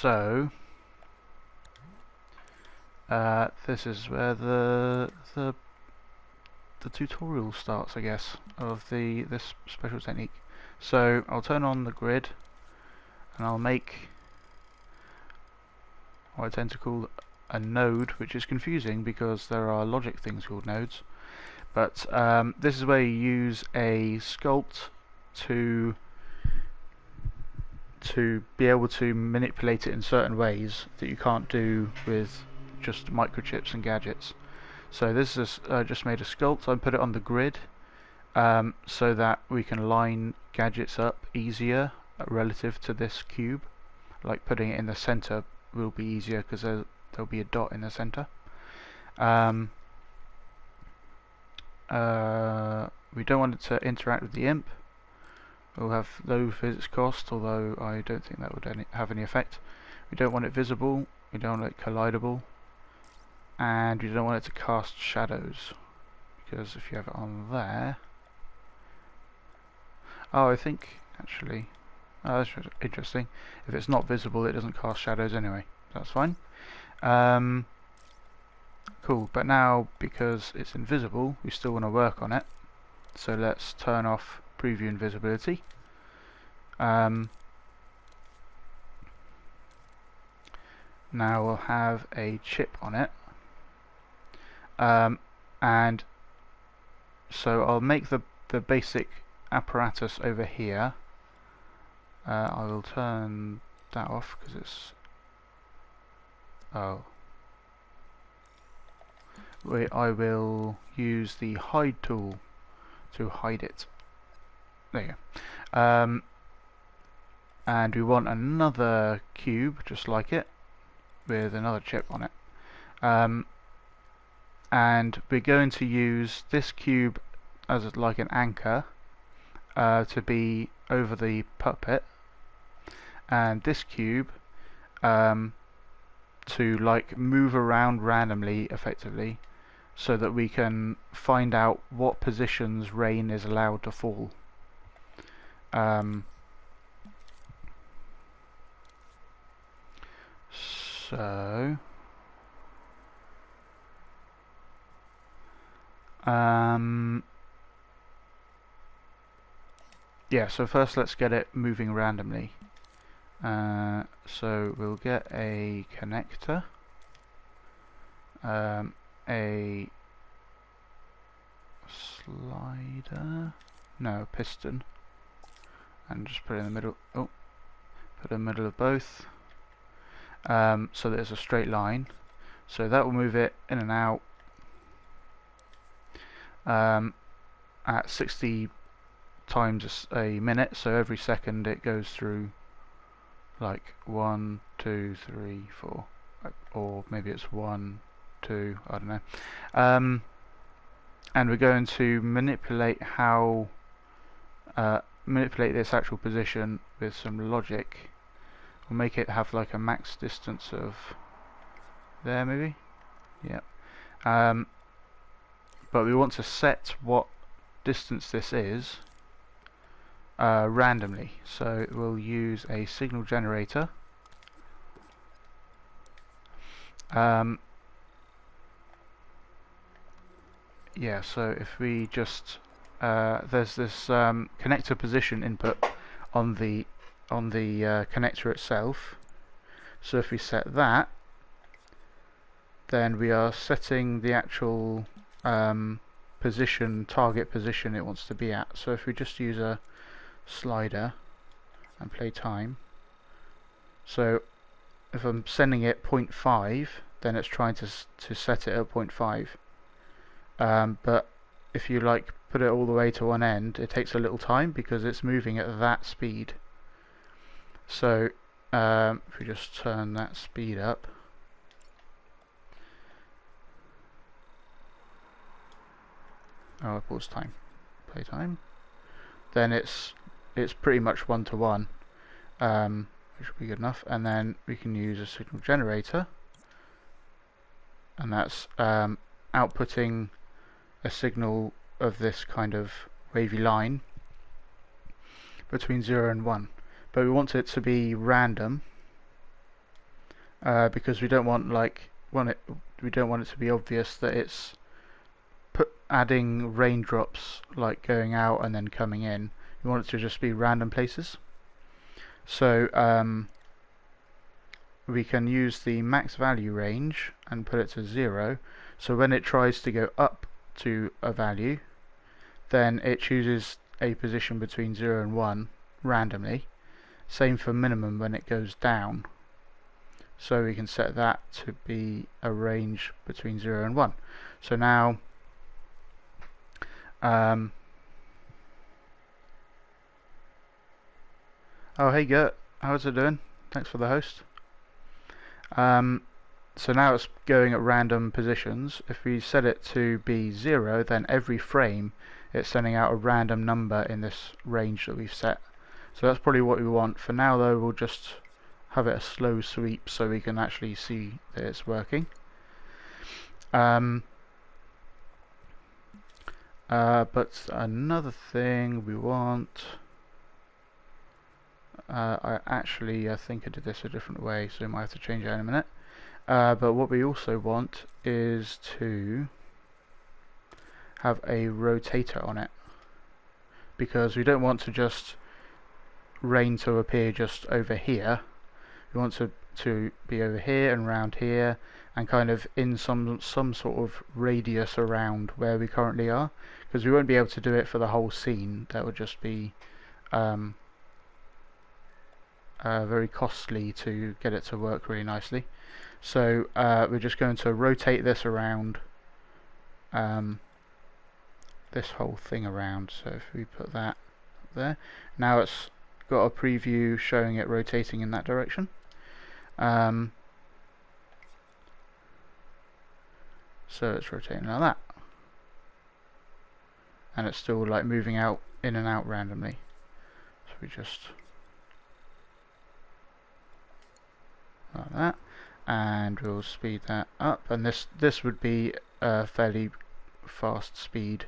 So this is where the tutorial starts, I guess, of this special technique. So I'll turn on the grid and I'll make what I tend to call a node, which is confusing because there are logic things called nodes. But this is where you use a sculpt to be able to manipulate it in certain ways that you can't do with just microchips and gadgets. So this is just made a sculpt. I put it on the grid so that we can line gadgets up easier relative to this cube. Like putting it in the center will be easier because there'll be a dot in the center. We don't want it to interact with the imp. We'll have low physics cost, although I don't think that would have any effect. We don't want it visible, we don't want it collidable, and we don't want it to cast shadows, because if you have it on there... Oh, I think, actually, that's interesting. If it's not visible, it doesn't cast shadows anyway. That's fine. Cool, but now, because it's invisible, we still want to work on it. So let's turn off preview invisibility. Now we'll have a chip on it, and so I'll make the basic apparatus over here. I will turn that off because it's I will use the hide tool to hide it. There you go. And we want another cube just like it with another chip on it. And we're going to use this cube as like an anchor to be over the puppet, and this cube to like move around randomly effectively, so that we can find out what positions rain is allowed to fall. Yeah, so first let's get it moving randomly. So we'll get a connector, a slider, no, piston, and just put it in the middle. Oh, put it in the middle of both, so that it's a straight line. So that will move it in and out at 60 times a minute. So every second it goes through like 1, 2, 3, 4, or maybe it's 1, 2, I don't know. And we're going to manipulate manipulate this actual position with some logic. We'll make it have like a max distance of there, maybe. Yep. But we want to set what distance this is randomly. So we'll use a signal generator. Yeah, so if we just there's this connector position input on the connector itself. So if we set that, then we are setting the actual target position it wants to be at. So if we just use a slider and play time, so if I'm sending it 0.5, then it's trying to set it at 0.5. But if you like put it all the way to one end, it takes a little time because it's moving at that speed. So if we just turn that speed up, oh, pause time, play time, then it's pretty much 1-to-1, which will be good enough. And then we can use a signal generator, and that's outputting a signal of this kind of wavy line between 0 and 1, but we want it to be random. because we don't want we don't want it to be obvious that it's adding raindrops like going out and then coming in. We want it to just be random places. So we can use the max value range and put it to 0. So when it tries to go up to a value, then it chooses a position between 0 and 1 randomly. Same for minimum when it goes down. So we can set that to be a range between 0 and 1. So now oh hey Gert, how's it doing? Thanks for the host. So now it's going at random positions. If we set it to be 0, then every frame it's sending out a random number in this range that we've set. So that's probably what we want. For now though, we'll just have it a slow sweep so we can actually see that it's working. But another thing we want, I think I did this a different way, so I might have to change it in a minute. But what we also want is to have a rotator on it, because we don't want to just rain to appear just over here. We want to be over here and around here, and kind of in some sort of radius around where we currently are, because we won't be able to do it for the whole scene. That would just be very costly to get it to work really nicely. So we're just going to rotate this around, this whole thing around. So if we put that there, now it's got a preview showing it rotating in that direction. So it's rotating like that, and it's still like moving out in and out randomly. So we just like that, and we'll speed that up, and this would be a fairly fast speed,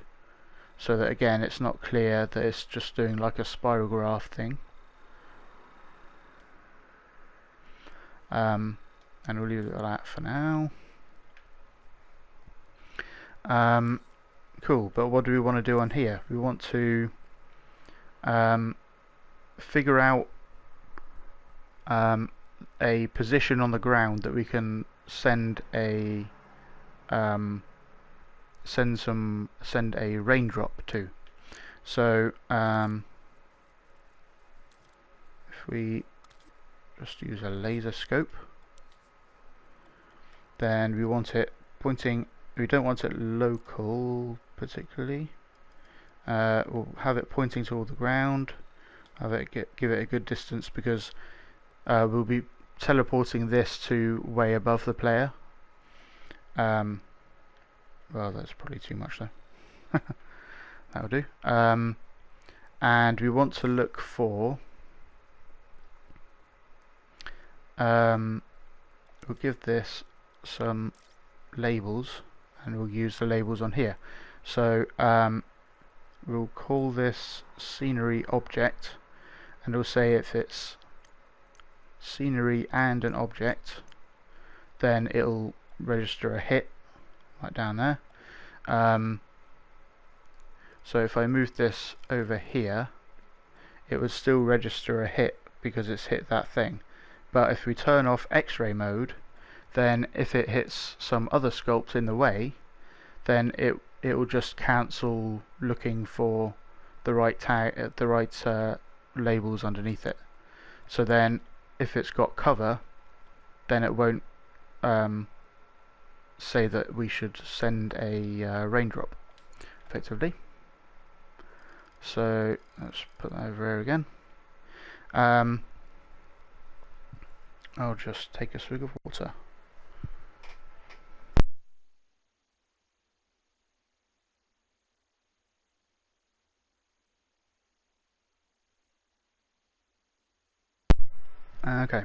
so that again it's not clear that it's just doing like a spiral graph thing. And we'll leave it like that for now. Cool, but what do we want to do on here? We want to figure out a position on the ground that we can send a send a raindrop to. So if we just use a laser scope, then we want it pointing. We don't want it local particularly. We'll have it pointing toward the ground. Have it give it a good distance, because we'll be teleporting this to way above the player. Well, that's probably too much though. That'll do. And we want to look for. We'll give this some labels, and we'll use the labels on here. So we'll call this scenery object, and we'll say if it's scenery and an object, then it'll register a hit right down there. So if I move this over here, it would still register a hit because it's hit that thing. But if we turn off X-ray mode, then if it hits some other sculpt in the way, then it will just cancel looking for the right tag, the right labels underneath it. So then if it's got cover, then it won't say that we should send a raindrop effectively. So let's put that over here again. I'll just take a swig of water. Okay.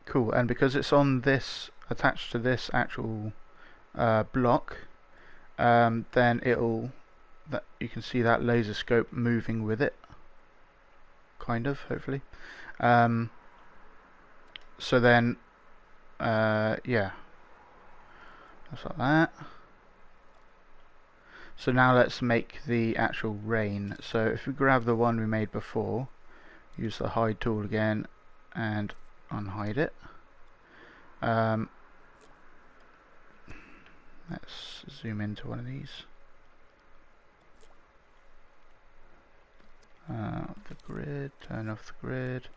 Cool, and because it's on this, attached to this actual block, then you can see that laser scope moving with it, kind of, hopefully. So then, yeah, just like that. So now let's make the actual rain. So if we grab the one we made before, use the hide tool again and unhide it. Let's zoom into one of these. The grid, turn off the grid.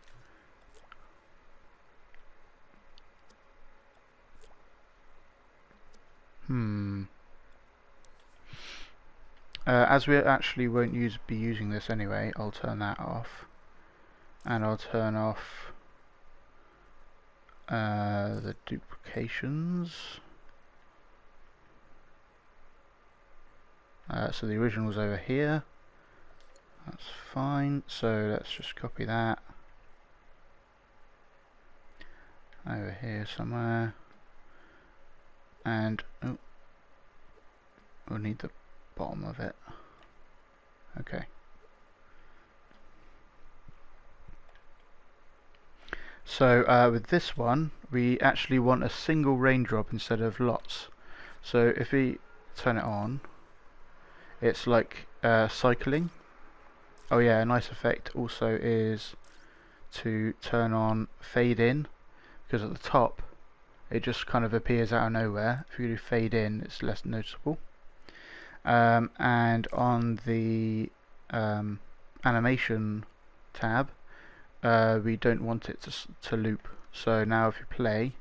As we actually won't be using this anyway, I'll turn that off, and I'll turn off the duplications. So the original's over here. That's fine. So let's just copy that over here somewhere, and we'll need the bottom of it. Okay. So with this one, we actually want a single raindrop instead of lots. So if we turn it on, it's like cycling. Oh yeah, a nice effect also is to turn on fade in, because at the top it just kind of appears out of nowhere. If you do fade in, it's less noticeable. And on the animation tab, we don't want it to loop. So now if you play,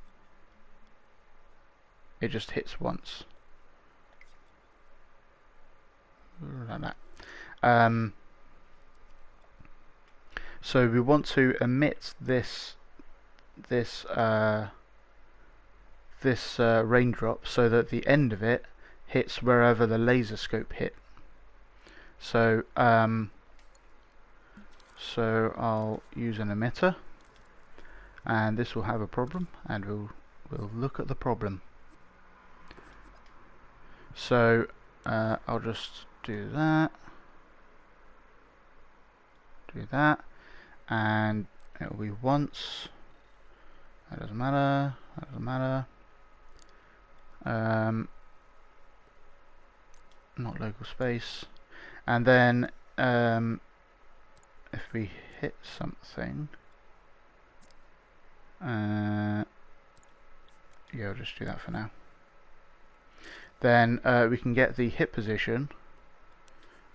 it just hits once. Like that. So we want to emit this raindrop so that the end of it hits wherever the laser scope hit. So I'll use an emitter, and this will have a problem, and we'll look at the problem. So I'll just do that, and it will be once. That doesn't matter. That doesn't matter. Not local space. And then if we hit something, yeah, I'll just do that for now. Then we can get the hit position,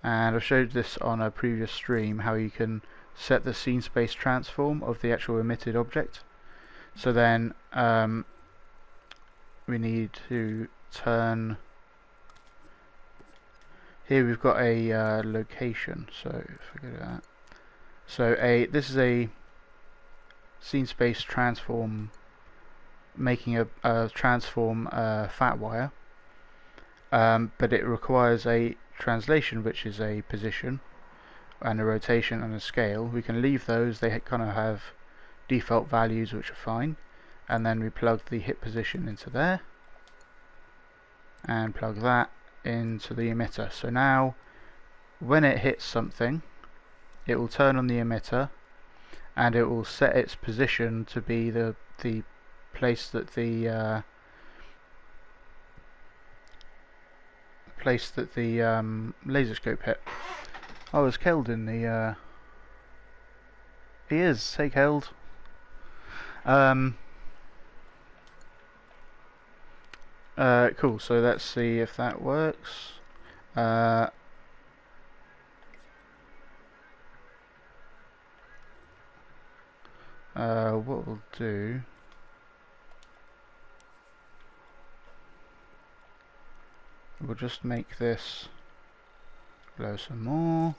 and I've showed this on a previous stream how you can set the scene space transform of the actual emitted object. So then we need to turn. Here we've got a location. So if I go to that, so this is a scene space transform, making a transform fat wire, but it requires a translation, which is a position, and a rotation and a scale. We can leave those; they kind of have default values which are fine, and then we plug the hit position into there and plug that into the emitter. So now when it hits something, it will turn on the emitter, and it will set its position to be the place that the laser scope hit. Oh, is Keld in the he is. Hey Keld. Cool, so let's see if that works. What we'll do, we'll just make this glow some more,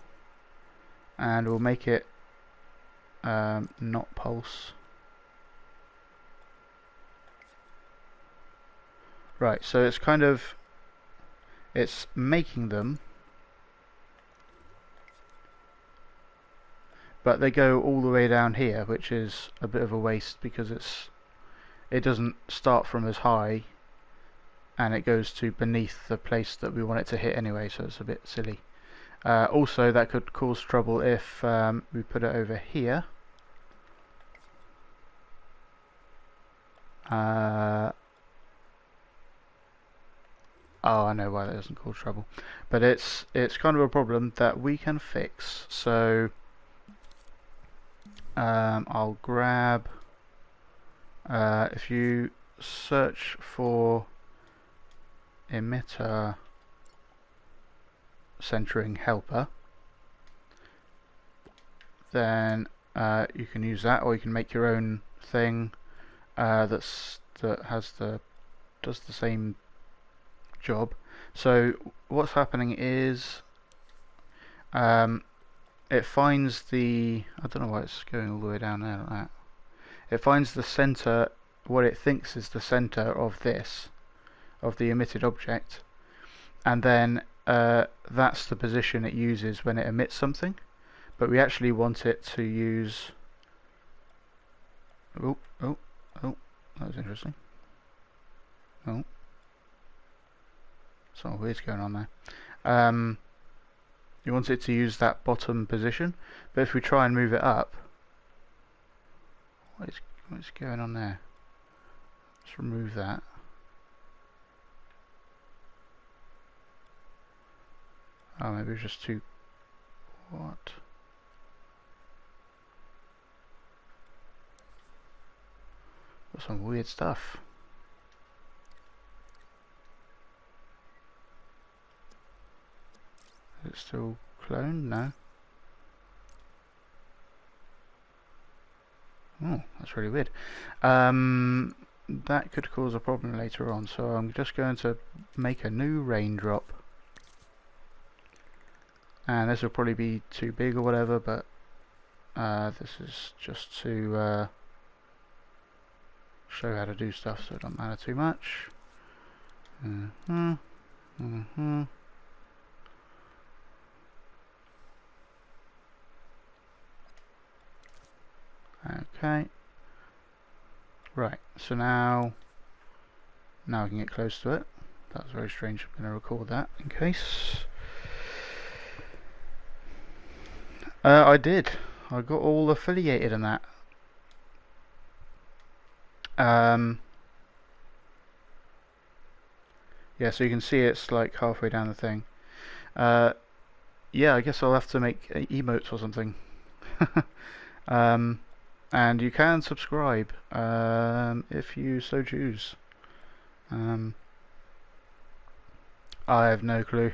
and we'll make it not pulse. Right, so it's kind of, it's making them, but they go all the way down here, which is a bit of a waste because it's it doesn't start from as high and it goes to beneath the place that we want it to hit anyway, so it's a bit silly. Also, that could cause trouble if we put it over here. Oh, I know why that doesn't cause trouble, but it's kind of a problem that we can fix. So I'll grab. If you search for emitter centering helper, then you can use that, or you can make your own thing that does the same job. So what's happening is it finds the, I don't know why it's going all the way down there like that. It finds the center, what it thinks is the center of this, of the emitted object, and then that's the position it uses when it emits something. But we actually want it to use, oh, that was interesting. Oh, something weird's going on there. You want it to use that bottom position, but if we try and move it up, what's going on there? Let's remove that. Oh, maybe it's just too... What? Got some weird stuff. Is it still cloned? No. Oh, that's really weird. That could cause a problem later on, so I'm just going to make a new raindrop. And this will probably be too big or whatever, but this is just to show how to do stuff, so it don't matter too much. Okay. Right, so now I can get close to it. That's very strange. I'm going to record that in case. I did. I got all affiliated in that. Yeah, so you can see it's like halfway down the thing. Yeah, I guess I'll have to make emotes or something. And you can subscribe if you so choose. I have no clue.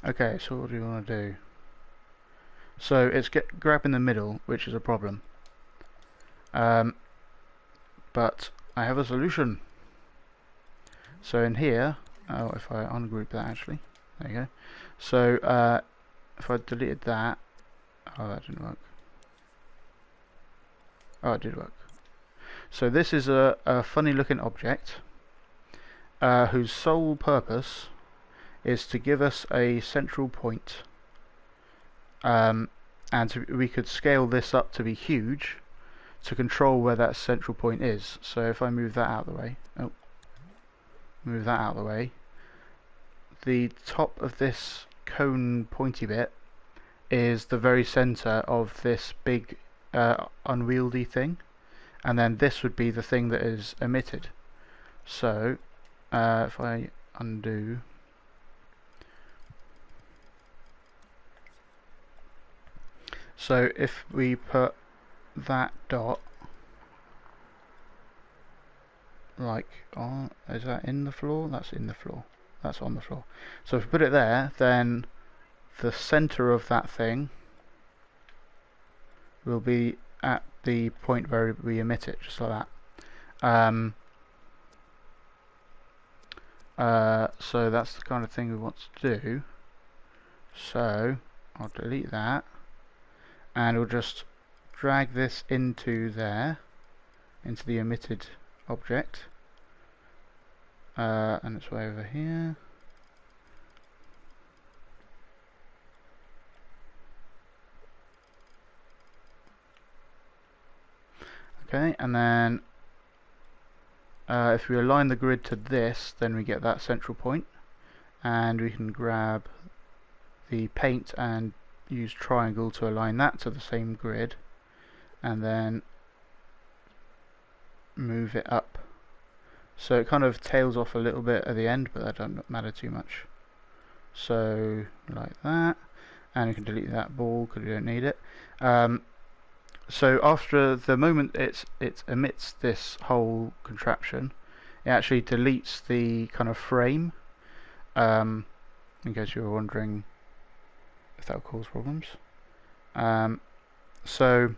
Okay, so what do you want to do? So it's grab in the middle, which is a problem. But I have a solution. So in here, oh, if I ungroup that actually, there you go. So if I deleted that, oh, that didn't work. Oh, it did work. So this is a funny looking object whose sole purpose is to give us a central point, and we could scale this up to be huge to control where that central point is. So if I move that out of the way, move that out of the way, the top of this cone pointy bit is the very center of this big unwieldy thing, and then this would be the thing that is emitted. So if I undo, so if we put that dot like on, is that in the floor? That's in the floor. That's on the floor. So if we put it there, then the center of that thing will be at the point where we emit it, just like that. So that's the kind of thing we want to do. So I'll delete that, and we'll just drag this into there, into the emitted object, and it's way over here. Okay, and then if we align the grid to this, then we get that central point, and we can grab the paint and use triangle to align that to the same grid, and then move it up. So it kind of tails off a little bit at the end, but that doesn't matter too much. So like that, and we can delete that ball because we don't need it. So after the moment it emits this whole contraption, it actually deletes the kind of frame, in case you were wondering if that would cause problems. So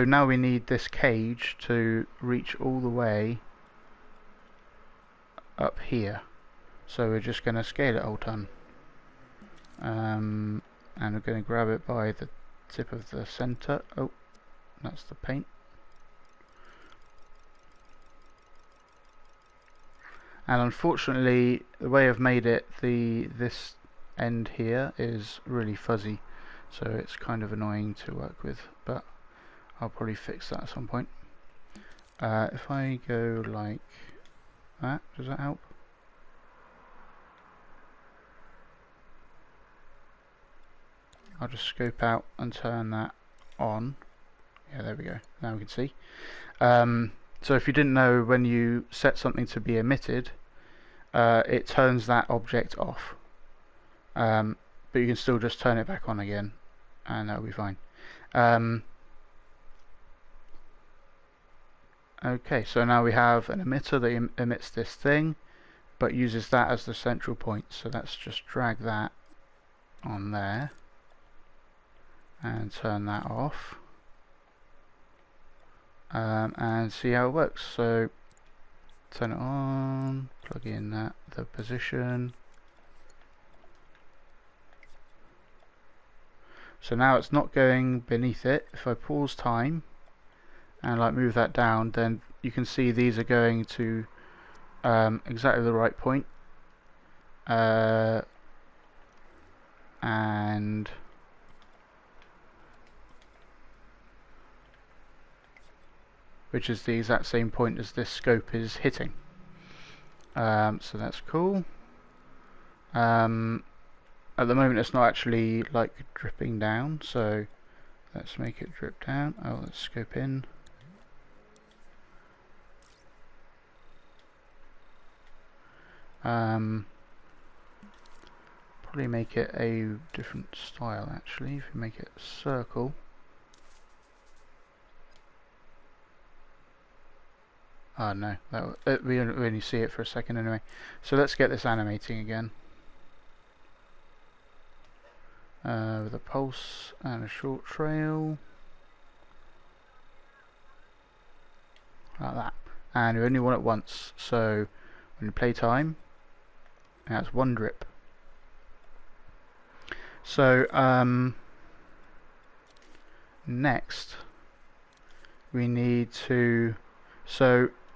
now we need this cage to reach all the way up here. So we're just going to scale it all ton. And we're going to grab it by the tip of the center. Oh, that's the paint. And unfortunately, the way I've made it, this end here is really fuzzy, so it's kind of annoying to work with, but I'll probably fix that at some point. If I go like that, does that help? I'll just scope out and turn that on. Yeah, there we go. Now we can see. So if you didn't know, when you set something to be emitted, it turns that object off. But you can still just turn it back on again, and that'll be fine. Okay, so now we have an emitter that emits this thing, but uses that as the central point. So let's just drag that on there and turn that off, and see how it works. So turn it on, plug in the position. So now it's not going beneath it. If I pause time and like move that down, then you can see these are going to exactly the right point, and which is the exact same point as this scope is hitting. So that's cool. At the moment it's not actually like dripping down, so let's make it drip down. Oh, let's scope in. Probably make it a different style actually. If you make it circle. Oh no, we only see it for a second anyway. So let's get this animating again. With a pulse and a short trail. Like that. And we only want it once, so when you play time, it has one drip. So next we need to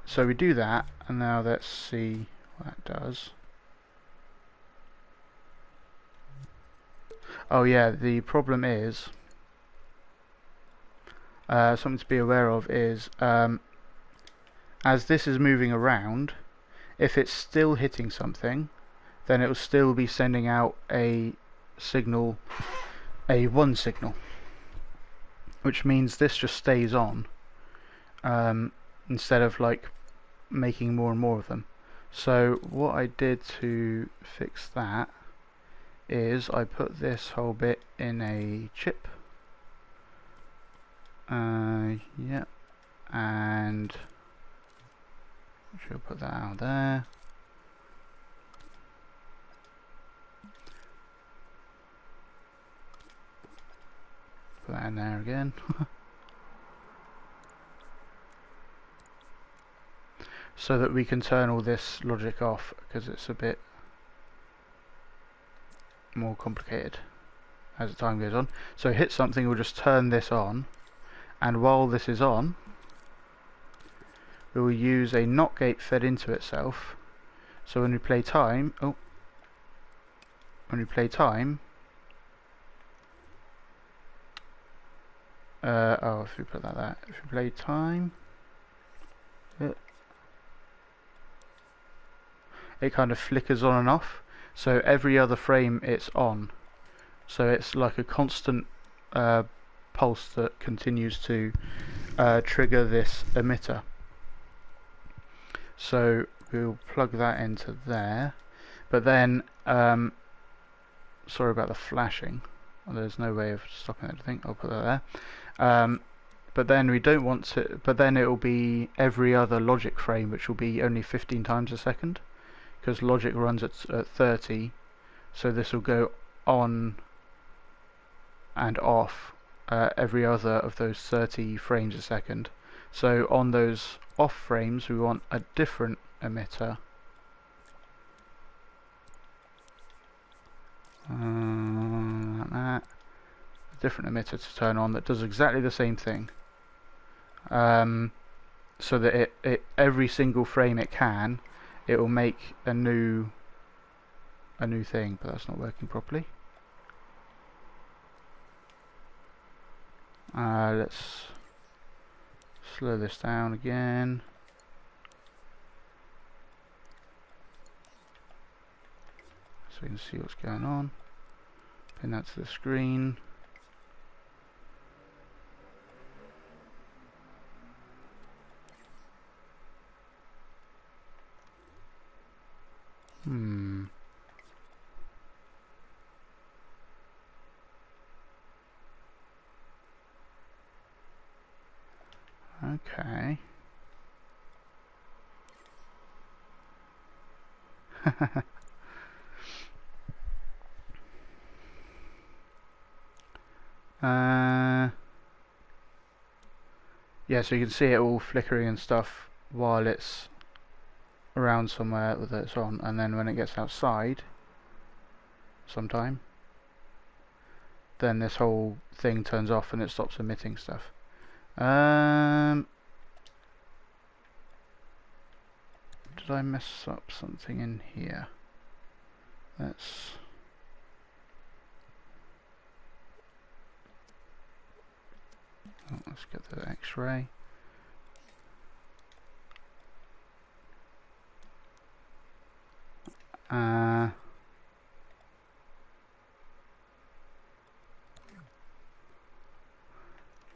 so we do that, and now let's see what that does. Oh yeah, the problem is something to be aware of is as this is moving around, if it's still hitting something, then it will still be sending out a signal, a 1 signal, which means this just stays on instead of like making more and more of them. So what I did to fix that is I put this whole bit in a chip, yeah, and she'll put that out there. Put that in there again. So that we can turn all this logic off, because it's a bit more complicated as the time goes on. So hit something, we'll just turn this on, and while this is on, we will use a NOT gate fed into itself. So when we play time, oh, if we put that there, if we play time, it kind of flickers on and off. So every other frame it's on. So it's like a constant pulse that continues to trigger this emitter. So we'll plug that into there. But then, sorry about the flashing. Well, there's no way of stopping it, I think. I'll put that there. But then we don't want to. But then it will be every other logic frame, which will be only 15 times a second, because logic runs at 30. So this will go on and off every other of those 30 frames a second. So on those off frames, we want a different emitter. A different emitter to turn on that does exactly the same thing. So that it every single frame it will make a new thing, but that's not working properly. Let's slow this down again. So we can see what's going on. Pin that to the screen. Okay. Yeah, so you can see it all flickering and stuff while it's around somewhere that it's on, and then when it gets outside sometime, then this whole thing turns off and it stops emitting stuff. Did I mess up something in here? Let's get the X-ray.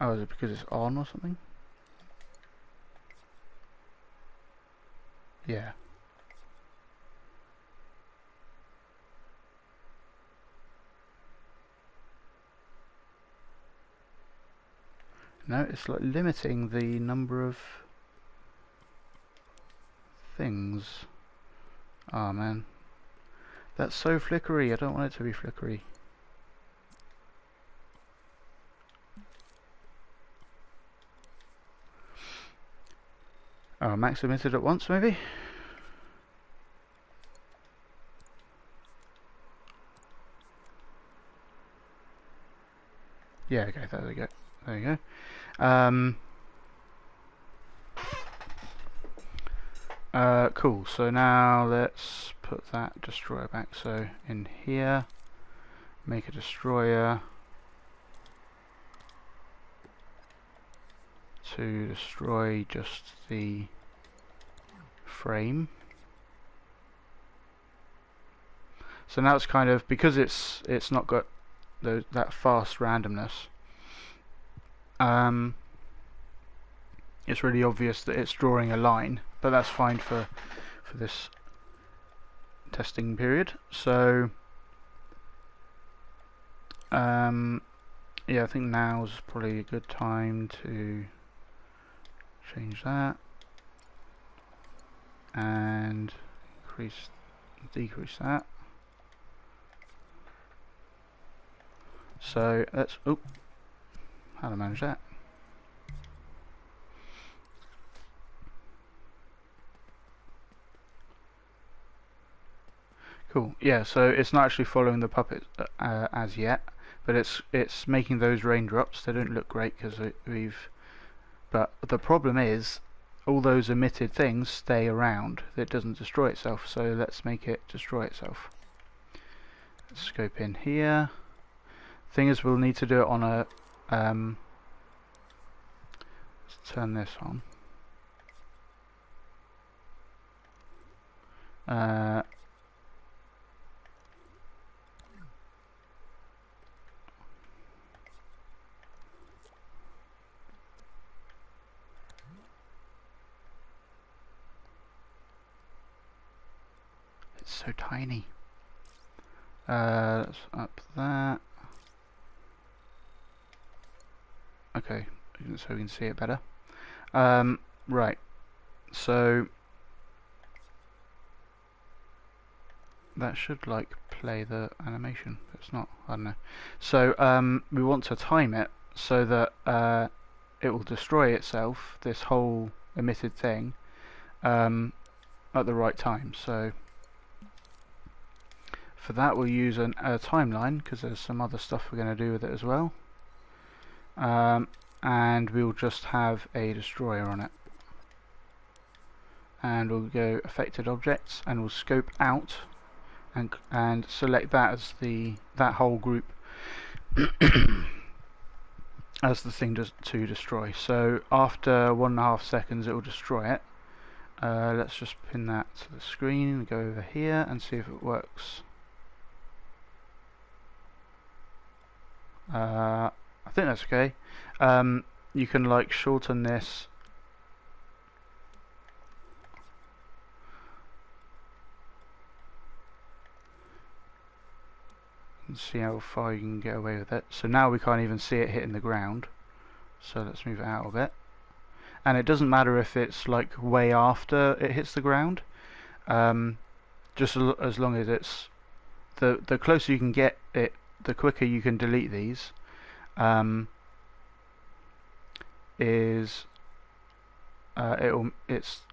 Oh, is it because it's on or something? Yeah. No, it's like limiting the number of things. Oh man. That's so flickery, I don't want it to be flickery. Oh, max emitted at once maybe? Yeah, okay, there we go. There you go. Cool, so now let's put that destroyer back. So in here, make a destroyer to destroy just the frame. So now it's kind of, because it's not got that fast randomness, it's really obvious that it's drawing a line, but that's fine for this testing period. So yeah, I think now's probably a good time to change that and decrease that. So let's, how to manage that? Cool. Yeah, so it's not actually following the puppet as yet, but it's making those raindrops. They don't look great because but the problem is all those emitted things stay around. It doesn't destroy itself. So let's make it destroy itself. Let's scope in here. Thing is, we'll need to do it on a Let's turn this on. It's so tiny. Let's up that. Okay, so we can see it better. Right, so that should like play the animation. It's not, I don't know. So we want to time it so that it will destroy itself, this whole emitted thing, at the right time. So for that we'll use a timeline, because there's some other stuff we're going to do with it as well. And we'll just have a destroyer on it. And we'll go affected objects, and we'll scope out and select that as that whole group as the thing to destroy. So after 1.5 seconds it will destroy it. Let's just pin that to the screen and go over here and see if it works. I think that's okay. You can like shorten this. And see how far you can get away with it. So now we can't even see it hitting the ground. So let's move it out a bit. And it doesn't matter if it's like way after it hits the ground. Just as long as it's the closer you can get it, the quicker you can delete these. It's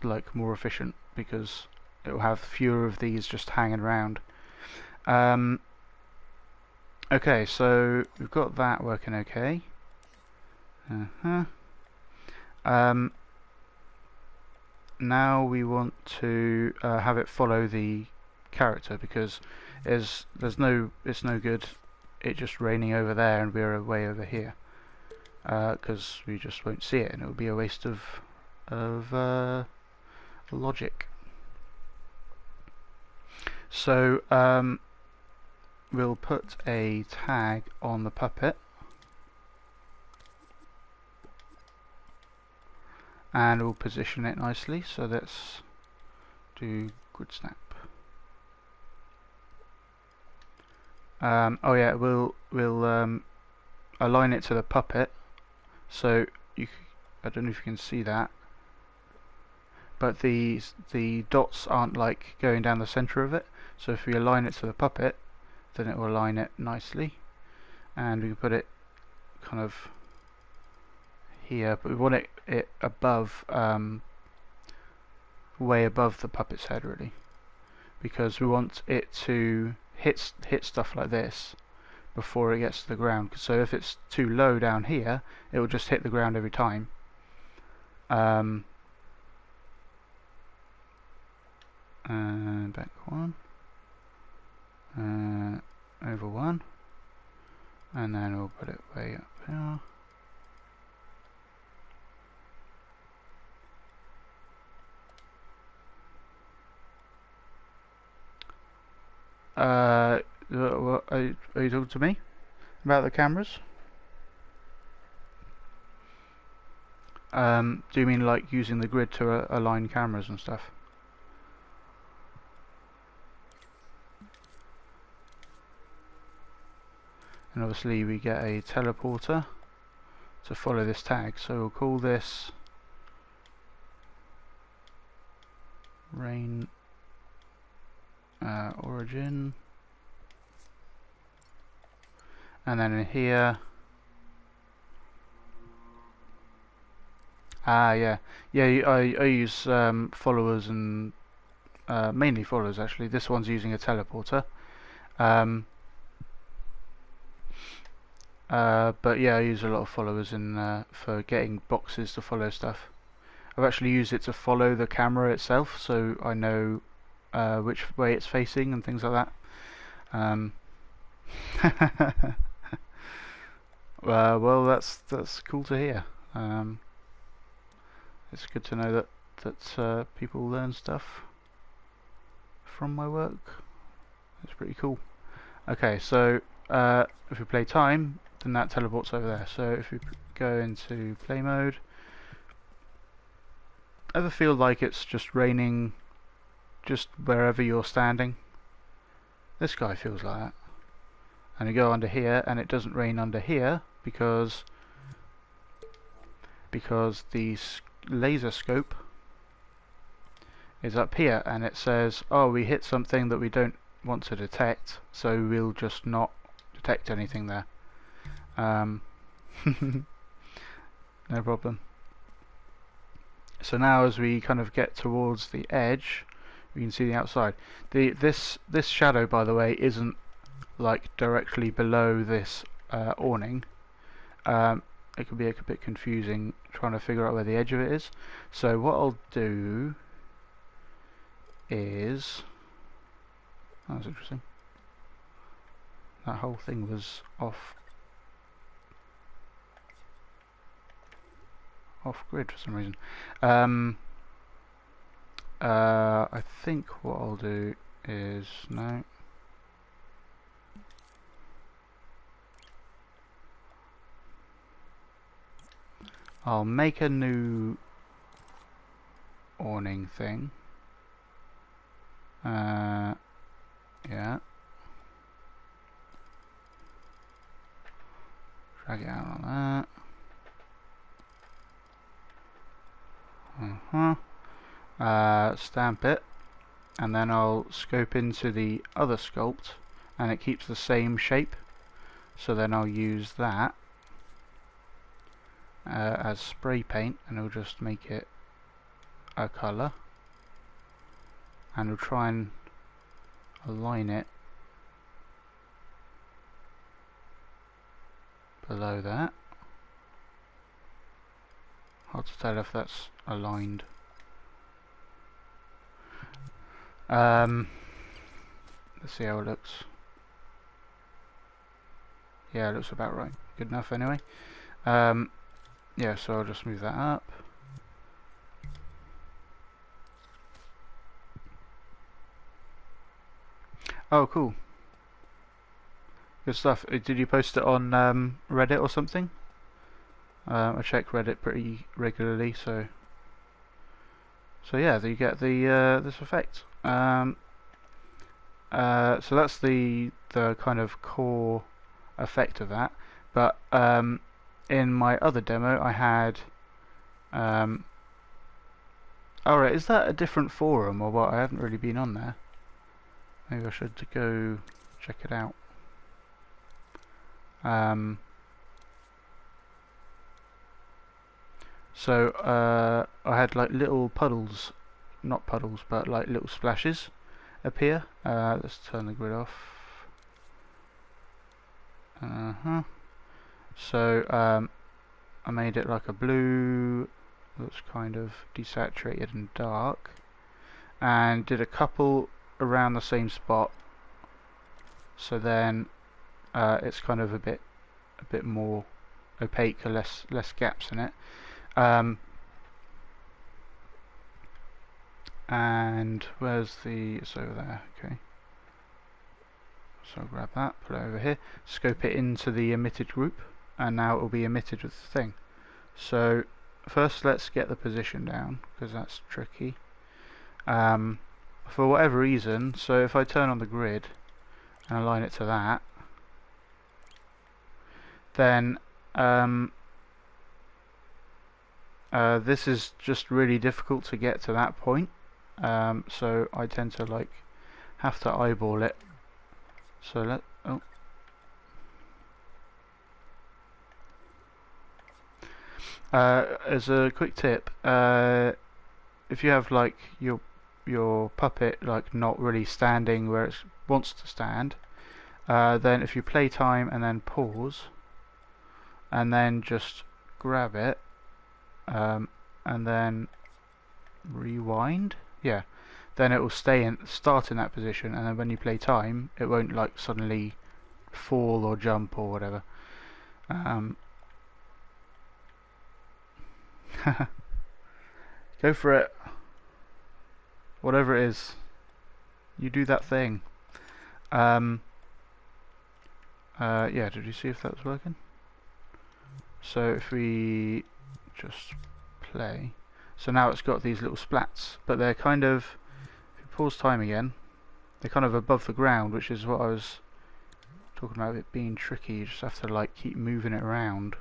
like more efficient because it will have fewer of these just hanging around. Okay, so we've got that working okay. Now we want to have it follow the character, because it's no good it just raining over there and we're way over here, because we just won't see it and it will be a waste of logic. So we'll put a tag on the puppet, and we'll position it nicely. So let's do grid snap. Oh yeah, we'll align it to the puppet. So I don't know if you can see that, but the dots aren't like going down the center of it. So if we align it to the puppet, then it will align it nicely, and we can put it kind of here, but we want it above, way above the puppet's head really, because we want it to hit stuff like this before it gets to the ground. So if it's too low down here, it will just hit the ground every time. And back one, over one, and then we'll put it way up here. What, are you talking to me about the cameras? Do you mean like using the grid to align cameras and stuff? And obviously we get a teleporter to follow this tag, so we'll call this rain origin, and then in here, I use followers and mainly followers actually. This one's using a teleporter, but yeah, I use a lot of followers in for getting boxes to follow stuff. I've actually used it to follow the camera itself, so I know which way it's facing and things like that. Well, that's cool to hear. it's good to know that people learn stuff from my work. It's pretty cool. Okay, so if we play time, then that teleports over there. So if we go into play mode, ever feel like it's just raining just wherever you're standing? This guy feels like that. And you go under here and it doesn't rain under here because the laser scope is up here and it says, oh, we hit something that we don't want to detect, so we'll just not detect anything there. No problem. So now as we kind of get towards the edge, we can see the outside. This shadow, by the way, isn't like directly below this awning. It could be a bit confusing trying to figure out where the edge of it is. So what I'll do is, that was interesting. That whole thing was off grid for some reason. I think what I'll do is no. I'll make a new awning thing. Yeah. Drag it out on that. Stamp it, and then I'll scope into the other sculpt, and it keeps the same shape. So then I'll use that as spray paint, and it'll just make it a colour, and we'll try and align it below that. Hard to tell if that's aligned. Let's see how it looks. Yeah, it looks about right. Good enough anyway. Yeah, so I'll just move that up. Oh, cool. Good stuff. Did you post it on Reddit or something? I check Reddit pretty regularly, so yeah, you get the this effect. So that's the kind of core effect of that. But in my other demo, I had. Alright, is that a different forum or what? I haven't really been on there. Maybe I should go check it out. So I had like little puddles, not puddles, but like little splashes appear. Let's turn the grid off. So I made it like a blue, looks kind of desaturated and dark, and did a couple around the same spot. So then it's kind of a bit more opaque, or less gaps in it. And where's the? It's over there. Okay. So I'll grab that, put it over here, scope it into the emitted group, and now it will be emitted with the thing. So first let's get the position down, because that's tricky. For whatever reason, so if I turn on the grid and align it to that, then this is just really difficult to get to that point. So I tend to like have to eyeball it. So as a quick tip, if you have like your puppet like not really standing where it wants to stand, then if you play time and then pause, and then just grab it, and then rewind, yeah, then it will start in that position, and then when you play time, it won't like suddenly fall or jump or whatever. Go for it. Whatever it is. You do that thing. Yeah, did you see if that was working? So if we just play. So now it's got these little splats, but they're kind of, if you pause time again, they're kind of above the ground, which is what I was talking about it being tricky. You just have to like keep moving it around.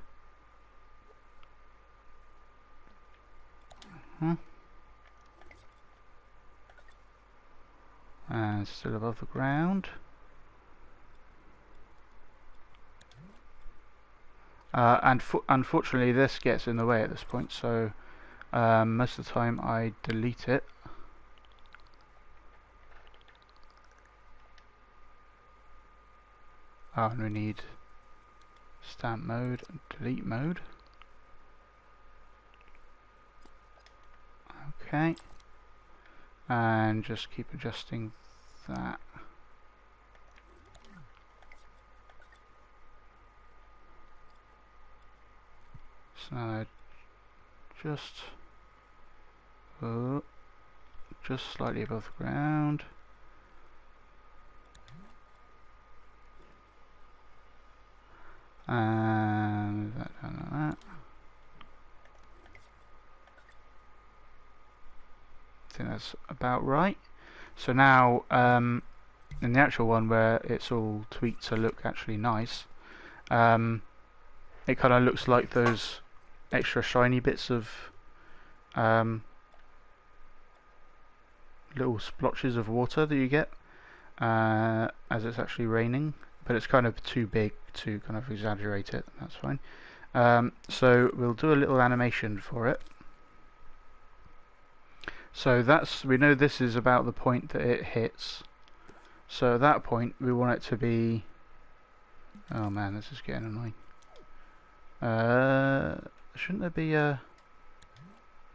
And still above the ground. And unfortunately this gets in the way at this point, so most of the time I delete it. Oh, and we need stamp mode and delete mode. Okay. And just keep adjusting that. So now just slightly above the ground. And that down like that. I think that's about right. So now in the actual one where it's all tweaked to look actually nice, it kind of looks like those extra shiny bits of little splotches of water that you get as it's actually raining, but it's kind of too big to kind of exaggerate it. That's fine. So we'll do a little animation for it. So we know this is about the point that it hits. So at that point we want it to be, oh man, this is getting annoying. Shouldn't there be a,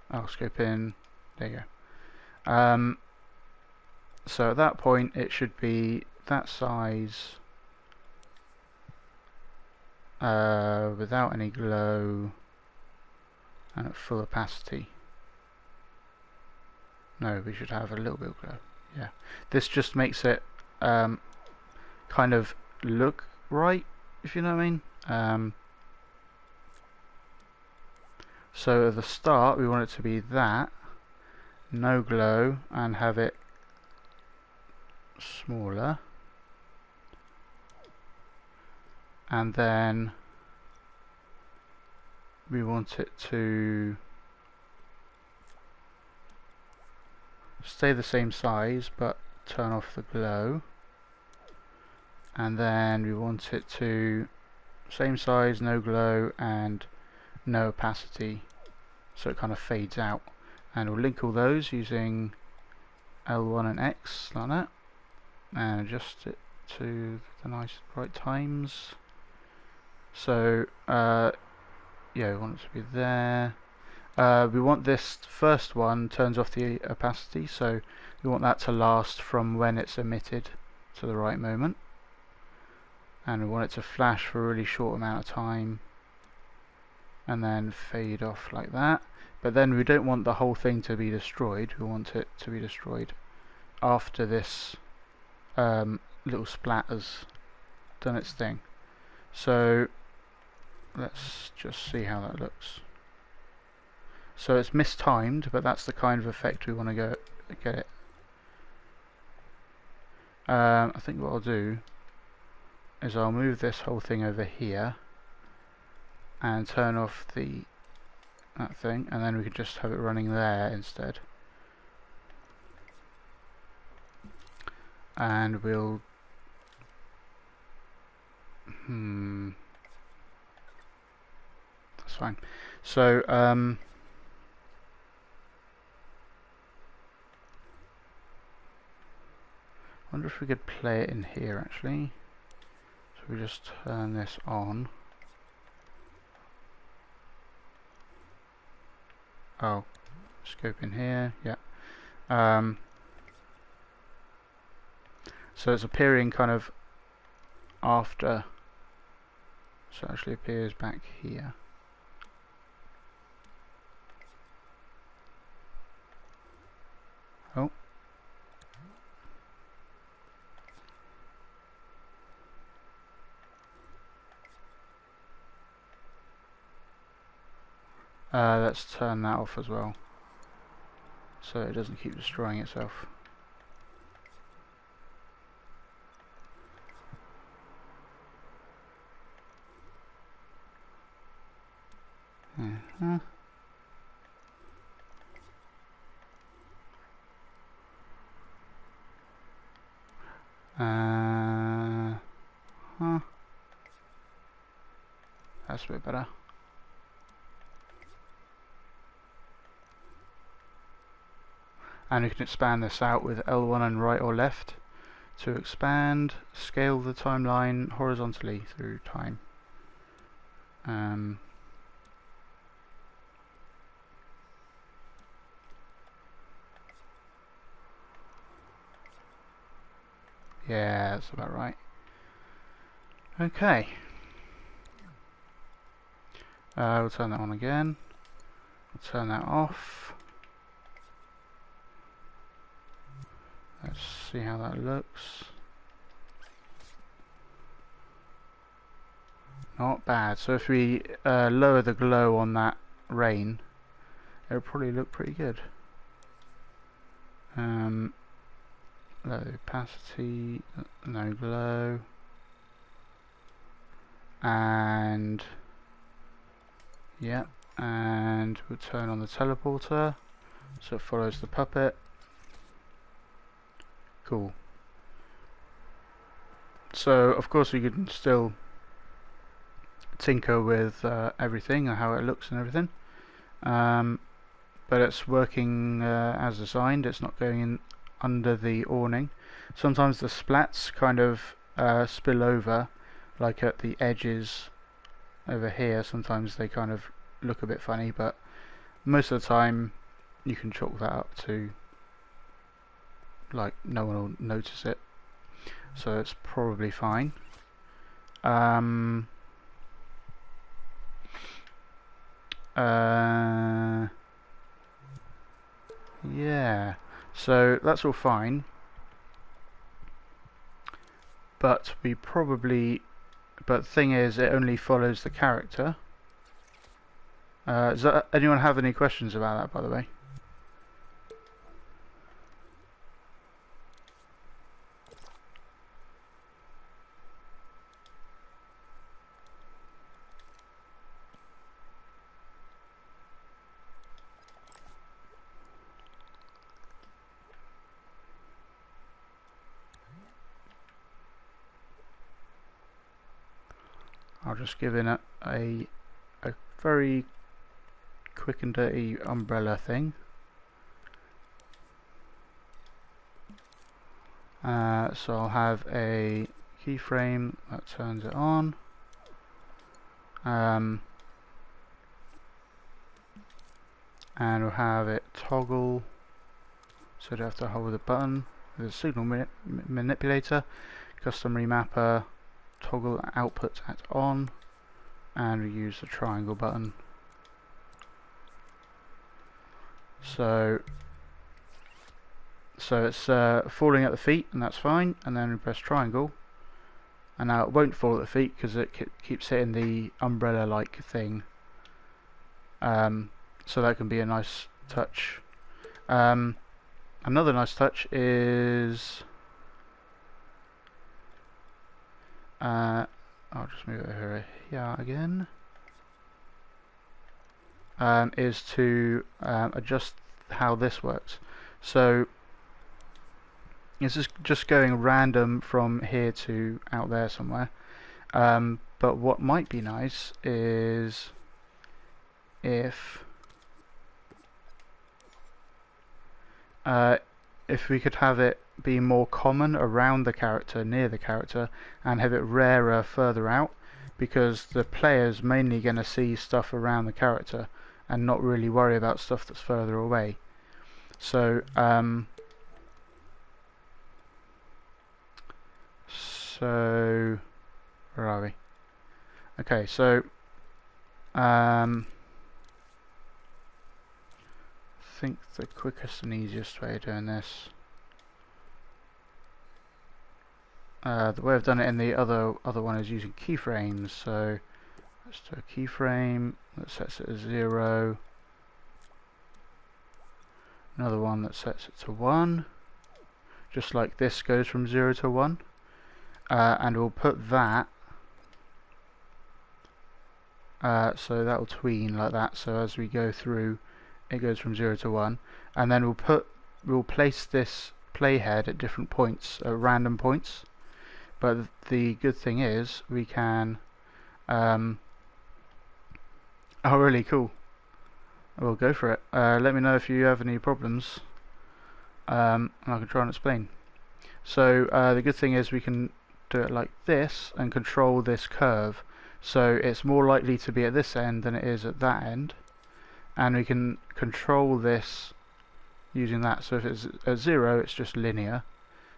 oh, scope in, there you go. So at that point it should be that size without any glow and at full opacity. No, we should have a little bit of glow. Yeah, this just makes it kind of look right, if you know what I mean. So at the start we want it to be that, no glow, and have it smaller, and then we want it to stay the same size but turn off the glow, and then we want it to same size, no glow, and no opacity, so it kind of fades out. And we'll link all those using L1 and X like that, and adjust it to the nice right times. So yeah, we want it to be there. We want this first one turns off the opacity, so we want that to last from when it's emitted to the right moment, and we want it to flash for a really short amount of time and then fade off like that. But then we don't want the whole thing to be destroyed, we want it to be destroyed after this little splat has done its thing. So let's just see how that looks. So it's mistimed, but that's the kind of effect we want to get it. I think what I'll do is I'll move this whole thing over here and turn off that thing, and then we could just have it running there instead. And we'll that's fine. So I wonder if we could play it in here actually. So we just turn this on. Oh, scope in here, yeah. So it's appearing kind of after, so it actually appears back here. Oh. Let's turn that off as well, so it doesn't keep destroying itself. Uh-huh. That's a bit better. And you can expand this out with L1 and right or left to expand, scale the timeline horizontally through time. Yeah, that's about right. Okay. We'll turn that on again. We'll turn that off. Let's see how that looks. Not bad. So if we lower the glow on that rain, it'll probably look pretty good. Low opacity, no glow, and yeah, and we'll turn on the teleporter so it follows the puppet. Cool. So of course we can still tinker with everything and how it looks and everything, but it's working as designed. It's not going in under the awning. Sometimes the splats kind of spill over, like at the edges over here. Sometimes they kind of look a bit funny, but most of the time you can chalk that up to like no one will notice it, so it's probably fine. Yeah, so that's all fine, but the thing is, it only follows the character. Does anyone have any questions about that, by the way? I'll just give in a very quick and dirty umbrella thing. So I'll have a keyframe that turns it on. And we'll have it toggle, so you have to hold the button with a signal manipulator, custom remapper, toggle output at on, and we use the triangle button. So it's falling at the feet, and that's fine, and then we press triangle, and now it won't fall at the feet because it keeps hitting the umbrella like thing, so that can be a nice touch. Another nice touch is I'll just move it over here again, is to adjust how this works. So it's just going random from here to out there somewhere, but what might be nice is if we could have it be more common around the character, near the character, and have it rarer further out, because the player's mainly going to see stuff around the character and not really worry about stuff that's further away. So where are we? Okay, so think the quickest and easiest way of doing this, the way I've done it in the other one is using keyframes. So let's do a keyframe that sets it as 0, another one that sets it to 1, just like this goes from 0 to 1, and we'll put that so that will tween like that, so as we go through it goes from 0 to 1, and then we'll place this playhead at different points, at random points. But the good thing is we can oh, really cool. We'll go for it. Let me know if you have any problems, and I can try and explain. So the good thing is we can do it like this and control this curve, so it's more likely to be at this end than it is at that end, and we can control this using that. So if it's at 0, it's just linear.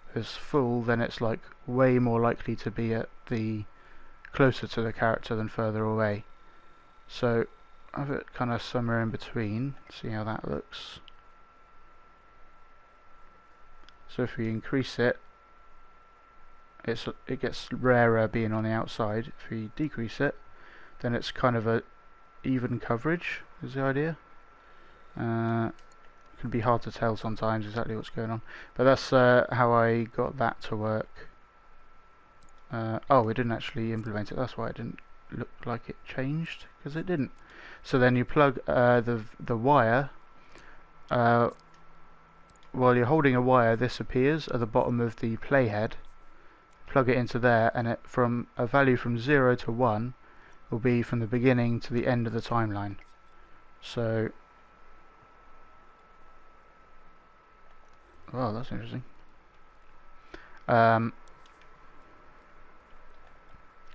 If it's full, then it's like way more likely to be at the closer to the character than further away. So have it kind of somewhere in between, see how that looks. So if we increase it, it gets rarer being on the outside. If we decrease it, then it's kind of a even coverage is the idea. It can be hard to tell sometimes exactly what's going on, but that's how I got that to work. Oh, we didn't actually implement it, that's why it didn't look like it changed, because it didn't. So then you plug the wire, while you're holding a wire, this appears at the bottom of the playhead. Plug it into there, and it from a value from 0 to 1 will be from the beginning to the end of the timeline. So, oh, that's interesting.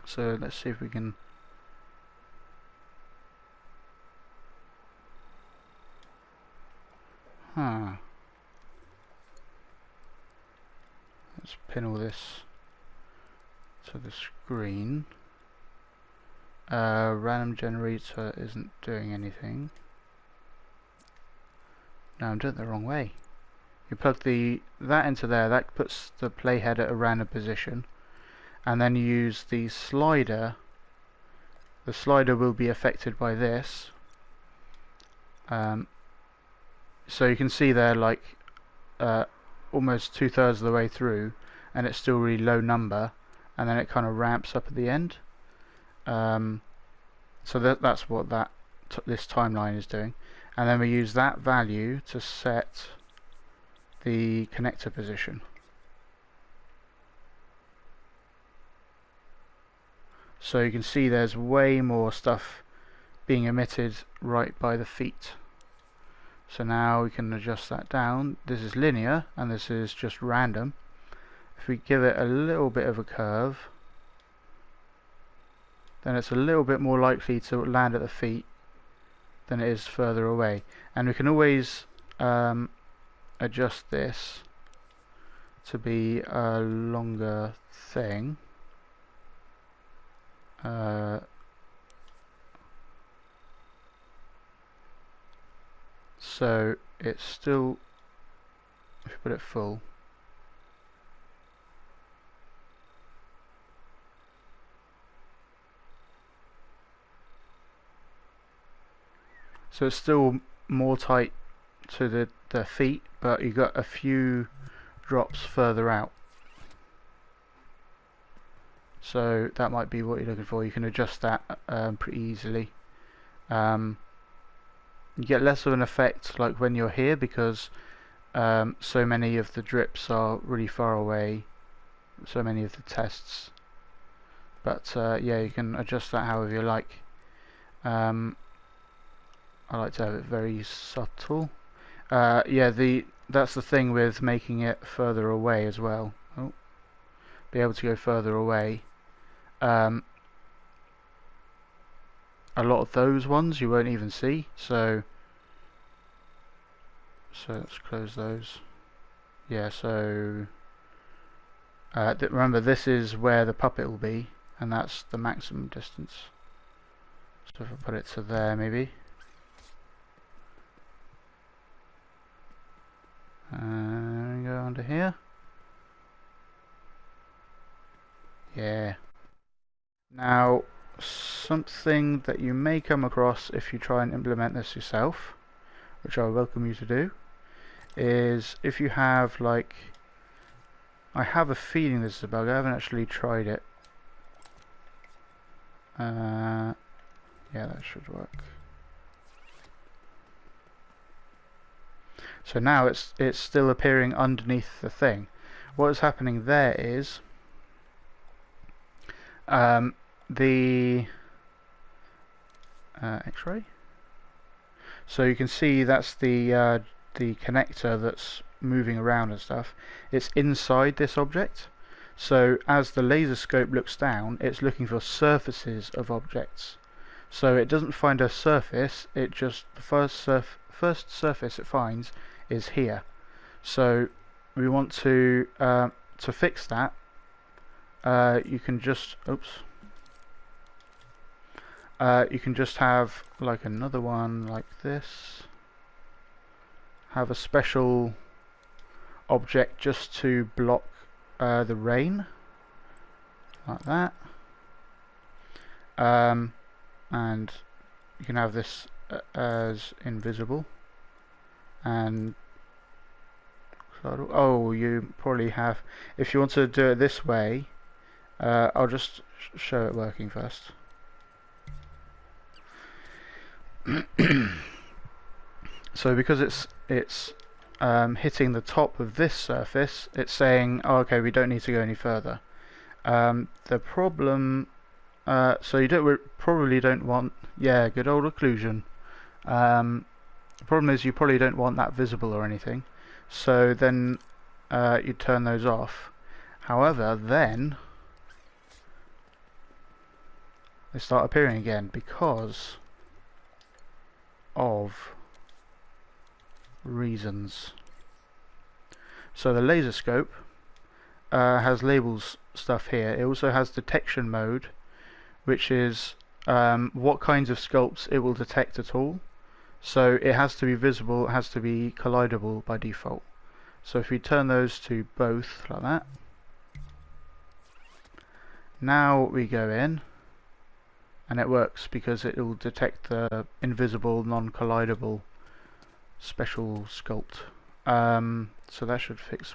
So let's see if we can. Let's pin all this to the screen. Random generator isn't doing anything. No, I'm doing it the wrong way. You plug that into there, that puts the playhead at a random position, and then you use the slider. The slider will be affected by this. So you can see there, like almost 2/3 of the way through, and it's still really low number, and then it kind of ramps up at the end. So that's what this timeline is doing, and then we use that value to set the connector position. So you can see there's way more stuff being emitted right by the feet. So now we can adjust that down. This is linear and this is just random. If we give it a little bit of a curve, then it's a little bit more likely to land at the feet than it is further away. And we can always adjust this to be a longer thing. So it's still, if you put it full, so it's still more tight to the feet, but you got a few drops further out. So that might be what you're looking for. You can adjust that pretty easily. You get less of an effect like when you're here, because so many of the drips are really far away, so many of the tests. But yeah, you can adjust that however you like. I like to have it very subtle. Yeah, that's the thing with making it further away as well. Oh, be able to go further away. A lot of those ones you won't even see, so let's close those. Yeah, so remember, this is where the puppet will be, and that's the maximum distance. So if I put it to there, maybe. Go under here. Yeah. Now, something that you may come across if you try and implement this yourself, which I welcome you to do, is if you have, like, I have a feeling this is a bug, I haven't actually tried it. Yeah, that should work. So now it's still appearing underneath the thing. What is happening there is the X-ray. So you can see that's the connector that's moving around and stuff. It's inside this object. So as the laser scope looks down, it's looking for surfaces of objects. So it doesn't find a surface. It just the first surface it finds is here. So we want to fix that. You can just you can just have like another one like this. Have a special object just to block the rain, like that. And you can have this as invisible. And oh, you probably have. If you want to do it this way, I'll just show it working first. So because it's hitting the top of this surface, it's saying, oh, okay, we don't need to go any further. The problem, so you probably don't want, yeah, good old occlusion. The problem is you probably don't want that visible or anything, so then you turn those off. However, then they start appearing again because of reasons. So the laser scope has labels stuff here. It also has detection mode, which is what kinds of sculpts it will detect at all. So it has to be visible, it has to be collidable by default. So if we turn those to both like that, now we go in and it works because it will detect the invisible, non-collidable special sculpt. So that should fix